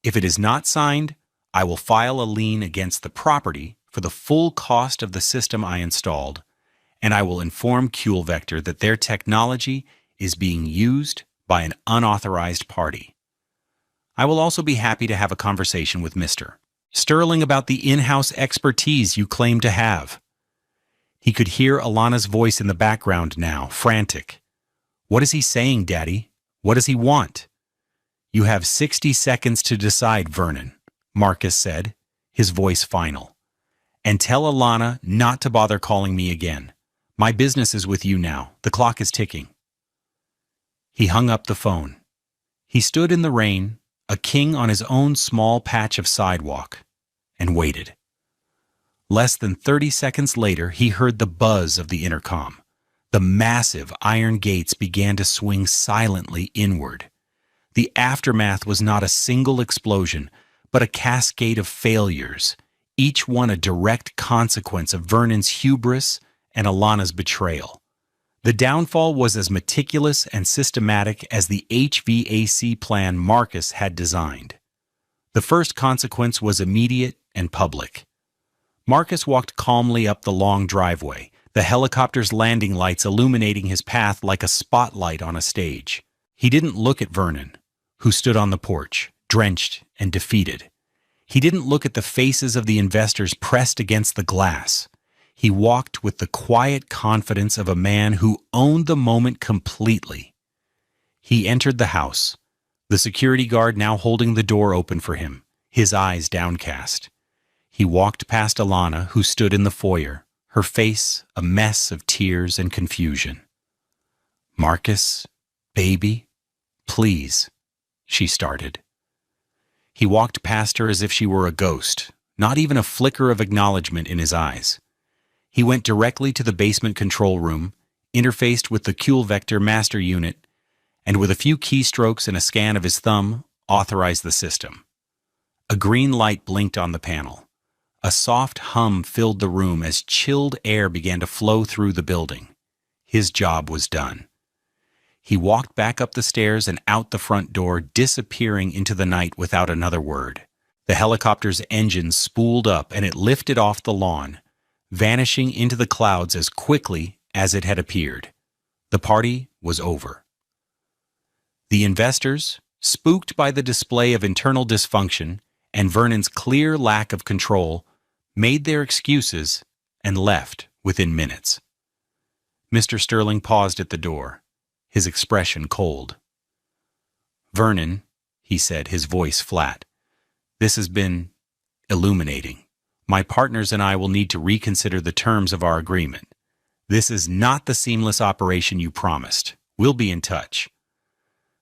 If it is not signed, I will file a lien against the property for the full cost of the system I installed, and I will inform CuleVector that their technology is being used by an unauthorized party. I will also be happy to have a conversation with Mr. Sterling about the in-house expertise you claim to have. He could hear Alana's voice in the background now, frantic. What is he saying, Daddy? What does he want? You have 60 seconds to decide, Vernon, Marcus said, his voice final. And tell Alana not to bother calling me again. My business is with you now. The clock is ticking. He hung up the phone. He stood in the rain, a king on his own small patch of sidewalk, and waited. Less than 30 seconds later, he heard the buzz of the intercom. The massive iron gates began to swing silently inward. The aftermath was not a single explosion, but a cascade of failures, each one a direct consequence of Vernon's hubris and Alana's betrayal. The downfall was as meticulous and systematic as the HVAC plan Marcus had designed. The first consequence was immediate and public. Marcus walked calmly up the long driveway, the helicopter's landing lights illuminating his path like a spotlight on a stage. He didn't look at Vernon, who stood on the porch, drenched and defeated. He didn't look at the faces of the investors pressed against the glass. He walked with the quiet confidence of a man who owned the moment completely. He entered the house, the security guard now holding the door open for him, his eyes downcast. He walked past Alana, who stood in the foyer, her face a mess of tears and confusion. Marcus, baby, please, she started. He walked past her as if she were a ghost, not even a flicker of acknowledgement in his eyes. He went directly to the basement control room, interfaced with the CuleVector master unit, and with a few keystrokes and a scan of his thumb, authorized the system. A green light blinked on the panel. A soft hum filled the room as chilled air began to flow through the building. His job was done. He walked back up the stairs and out the front door, disappearing into the night without another word. The helicopter's engine spooled up and it lifted off the lawn, vanishing into the clouds as quickly as it had appeared. The party was over. The investors, spooked by the display of internal dysfunction and Vernon's clear lack of control, made their excuses and left within minutes. Mr. Sterling paused at the door, his expression cold. Vernon, he said, his voice flat, this has been illuminating. My partners and I will need to reconsider the terms of our agreement. This is not the seamless operation you promised. We'll be in touch.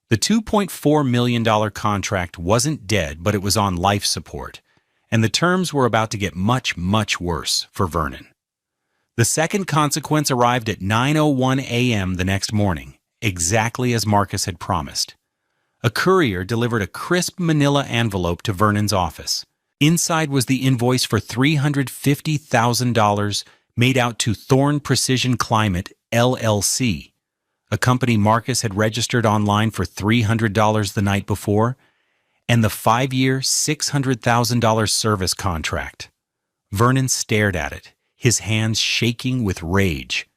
The $2.4 million contract wasn't dead, but it was on life support, and the terms were about to get much, much worse for Vernon. The second consequence arrived at 9:01 a.m. the next morning, exactly as Marcus had promised. A courier delivered a crisp manila envelope to Vernon's office. Inside was the invoice for $350,000 made out to Thorn Precision Climate, LLC, a company Marcus had registered online for $300 the night before, and the 5-year, $600,000 service contract. Vernon stared at it, his hands shaking with rage.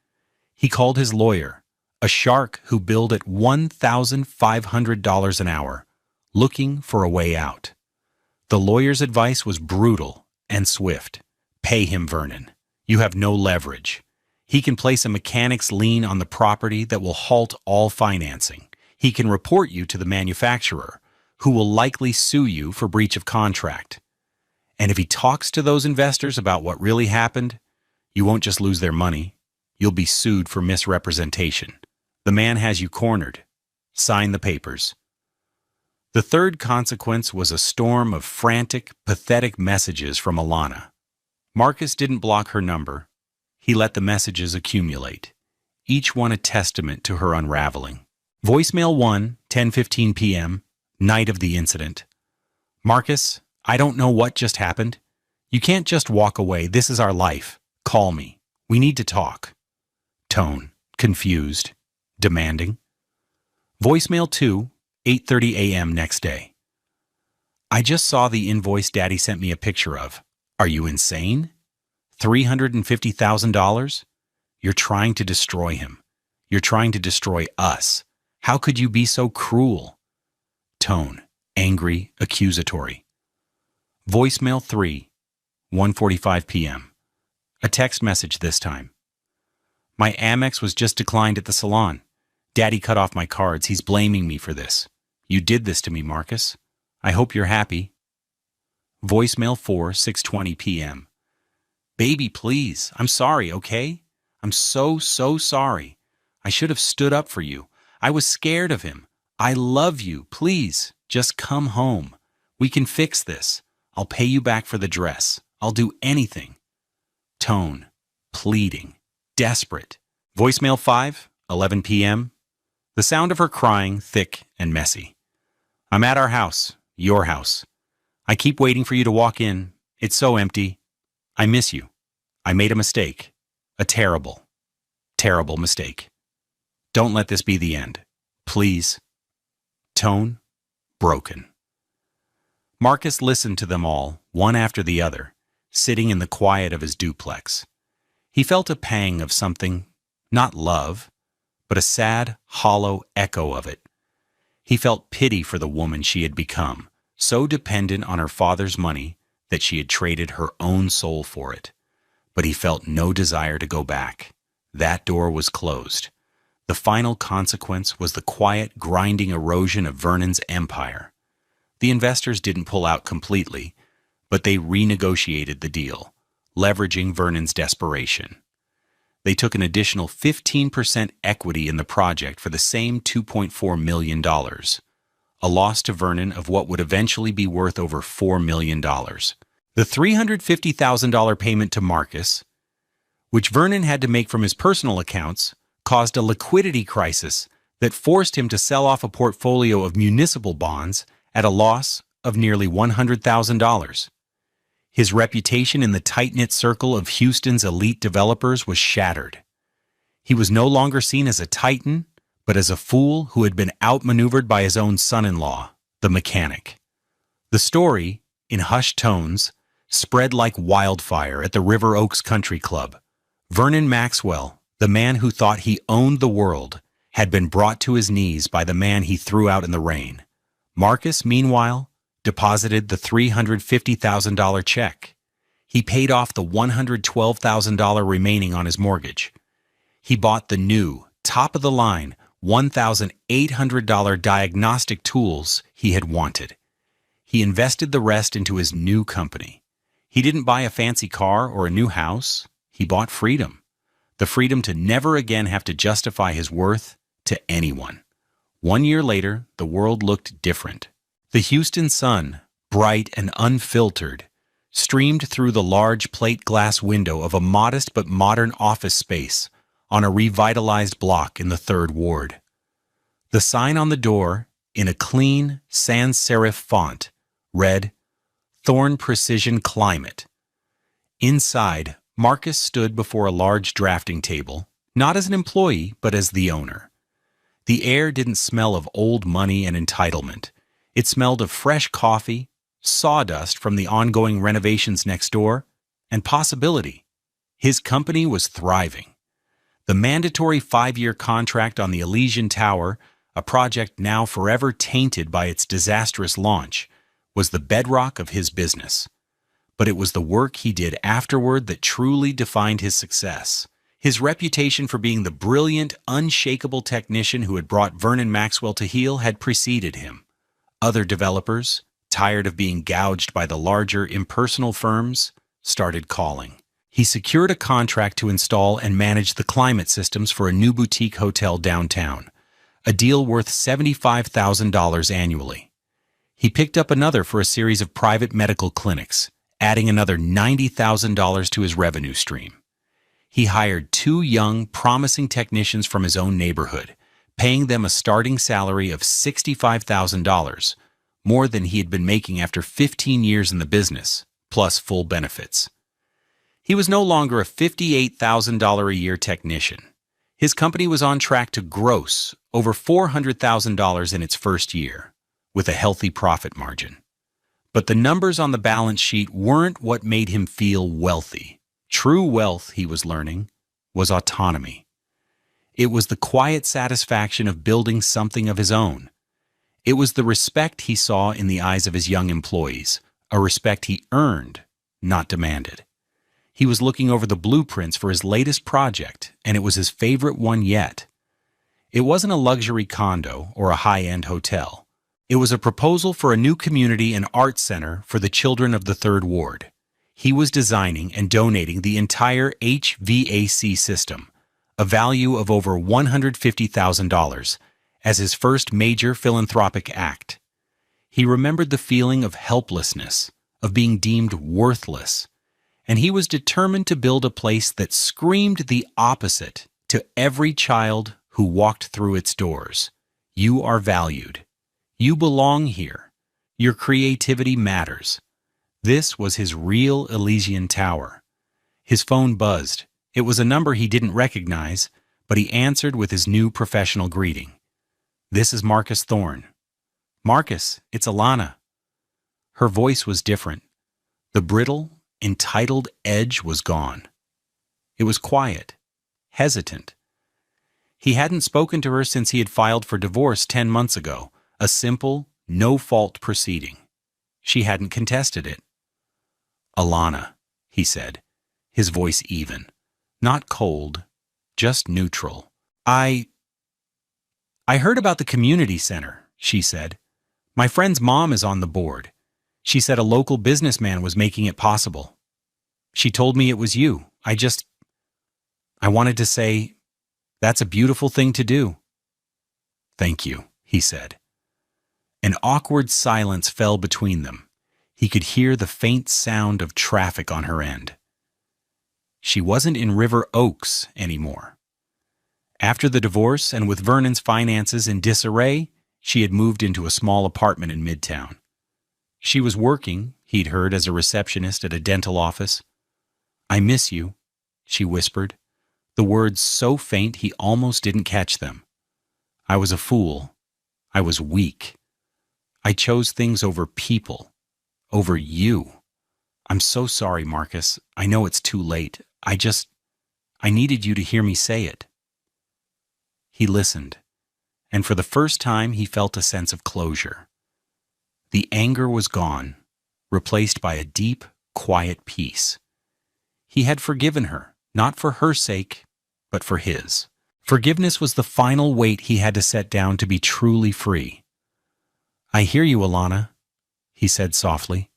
He called his lawyer, a shark who billed at $1,500 an hour, looking for a way out. The lawyer's advice was brutal and swift. Pay him, Vernon. You have no leverage. He can place a mechanic's lien on the property that will halt all financing. He can report you to the manufacturer, who will likely sue you for breach of contract. And if he talks to those investors about what really happened, you won't just lose their money, you'll be sued for misrepresentation. The man has you cornered. Sign the papers. The third consequence was a storm of frantic, pathetic messages from Alana. Marcus didn't block her number. He let the messages accumulate, each one a testament to her unraveling. Voicemail 1, 10:15 p.m., night of the incident. Marcus, I don't know what just happened. You can't just walk away. This is our life. Call me. We need to talk. Tone, confused, demanding. Voicemail 2, 8:30 a.m. next day. I just saw the invoice Daddy sent me a picture of. Are you insane? $350,000? You're trying to destroy him. You're trying to destroy us. How could you be so cruel? Tone, angry, accusatory. Voicemail 3, 1:45 p.m. A text message this time. My Amex was just declined at the salon. Daddy cut off my cards. He's blaming me for this. You did this to me, Marcus. I hope you're happy. Voicemail 4, 6:20 p.m. Baby, please. I'm sorry, okay? I'm so sorry. I should have stood up for you. I was scared of him. I love you. Please, just come home. We can fix this. I'll pay you back for the dress. I'll do anything. Tone, pleading, desperate. Voicemail 5, 11 p.m. The sound of her crying, thick and messy. I'm at our house, your house. I keep waiting for you to walk in. It's so empty. I miss you. I made a mistake. A terrible, terrible mistake. Don't let this be the end. Please. Tone, broken. Marcus listened to them all, one after the other, sitting in the quiet of his duplex. He felt a pang of something, not love, but a sad, hollow echo of it. He felt pity for the woman she had become, so dependent on her father's money that she had traded her own soul for it. But he felt no desire to go back. That door was closed. The final consequence was the quiet, grinding erosion of Vernon's empire. The investors didn't pull out completely, but they renegotiated the deal, leveraging Vernon's desperation. They took an additional 15% equity in the project for the same $2.4 million, a loss to Vernon of what would eventually be worth over $4 million. The $350,000 payment to Marcus, which Vernon had to make from his personal accounts, caused a liquidity crisis that forced him to sell off a portfolio of municipal bonds at a loss of nearly $100,000. His reputation in the tight-knit circle of Houston's elite developers was shattered. He was no longer seen as a titan, but as a fool who had been outmaneuvered by his own son-in-law, the mechanic. The story, in hushed tones, spread like wildfire at the River Oaks Country Club. Vernon Maxwell, the man who thought he owned the world, had been brought to his knees by the man he threw out in the rain. Marcus, meanwhile, deposited the $350,000 check. He paid off the $112,000 remaining on his mortgage. He bought the new, top-of-the-line, $1,800 diagnostic tools he had wanted. He invested the rest into his new company. He didn't buy a fancy car or a new house. He bought freedom. The freedom to never again have to justify his worth to anyone. 1 year later, the world looked different. The Houston sun, bright and unfiltered, streamed through the large plate glass window of a modest but modern office space on a revitalized block in the 3rd Ward. The sign on the door, in a clean, sans serif font, read, Thorn Precision Climate. Inside, Marcus stood before a large drafting table, not as an employee, but as the owner. The air didn't smell of old money and entitlement. It smelled of fresh coffee, sawdust from the ongoing renovations next door, and possibility. His company was thriving. The mandatory 5-year contract on the Elysian Tower, a project now forever tainted by its disastrous launch, was the bedrock of his business. But it was the work he did afterward that truly defined his success. His reputation for being the brilliant, unshakable technician who had brought Vernon Maxwell to heel had preceded him. Other developers, tired of being gouged by the larger, impersonal firms, started calling. He secured a contract to install and manage the climate systems for a new boutique hotel downtown, a deal worth $75,000 annually. He picked up another for a series of private medical clinics, adding another $90,000 to his revenue stream. He hired 2 young, promising technicians from his own neighborhood, paying them a starting salary of $65,000, more than he had been making after 15 years in the business, plus full benefits. He was no longer a $58,000 a year technician. His company was on track to gross over $400,000 in its first year, with a healthy profit margin. But the numbers on the balance sheet weren't what made him feel wealthy. True wealth, he was learning, was autonomy. It was the quiet satisfaction of building something of his own. It was the respect he saw in the eyes of his young employees, a respect he earned, not demanded. He was looking over the blueprints for his latest project, and it was his favorite one yet. It wasn't a luxury condo or a high-end hotel. It was a proposal for a new community and art center for the children of the Third Ward. He was designing and donating the entire HVAC system, a value of over $150,000, as his first major philanthropic act. He remembered the feeling of helplessness, of being deemed worthless, and he was determined to build a place that screamed the opposite to every child who walked through its doors. You are valued. You belong here. Your creativity matters. This was his real Elysian tower. His phone buzzed. It was a number he didn't recognize, but he answered with his new professional greeting. "This is Marcus Thorne." "Marcus, it's Alana." Her voice was different. The brittle, entitled edge was gone. It was quiet, hesitant. He hadn't spoken to her since he had filed for divorce 10 months ago, a simple, no-fault proceeding. She hadn't contested it. "Alana," he said, his voice even, not cold, just neutral. I heard about the community center," she said. "My friend's mom is on the board. She said a local businessman was making it possible. She told me it was you. I wanted to say, that's a beautiful thing to do." "Thank you," he said. An awkward silence fell between them. He could hear the faint sound of traffic on her end. She wasn't in River Oaks anymore. After the divorce and with Vernon's finances in disarray, she had moved into a small apartment in Midtown. She was working, he'd heard, as a receptionist at a dental office. "I miss you," she whispered, the words so faint he almost didn't catch them. "I was a fool. I was weak. I chose things over people, over you. I'm so sorry, Marcus. I know it's too late. I needed you to hear me say it." He listened, and for the first time he felt a sense of closure. The anger was gone, replaced by a deep, quiet peace. He had forgiven her, not for her sake, but for his. Forgiveness was the final weight he had to set down to be truly free. "I hear you, Alana," he said softly.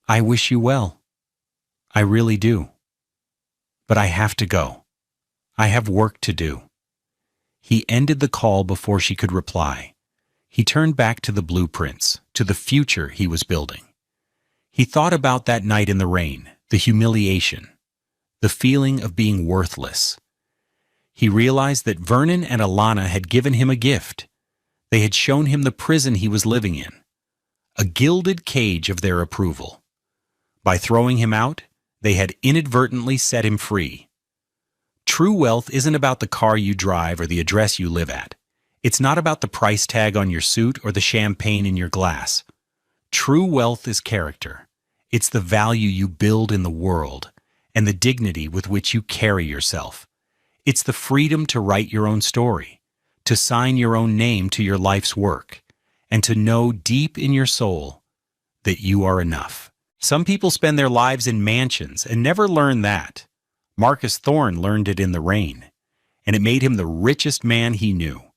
"I wish you well. I really do. But I have to go. I have work to do." He ended the call before she could reply. He turned back to the blueprints, to the future he was building. He thought about that night in the rain, the humiliation, the feeling of being worthless. He realized that Vernon and Alana had given him a gift. They had shown him the prison he was living in, a gilded cage of their approval. By throwing him out, they had inadvertently set him free. True wealth isn't about the car you drive or the address you live at. It's not about the price tag on your suit or the champagne in your glass. True wealth is character. It's the value you build in the world and the dignity with which you carry yourself. It's the freedom to write your own story, to sign your own name to your life's work, and to know deep in your soul that you are enough. Some people spend their lives in mansions and never learn that. Marcus Thorne learned it in the rain, and it made him the richest man he knew.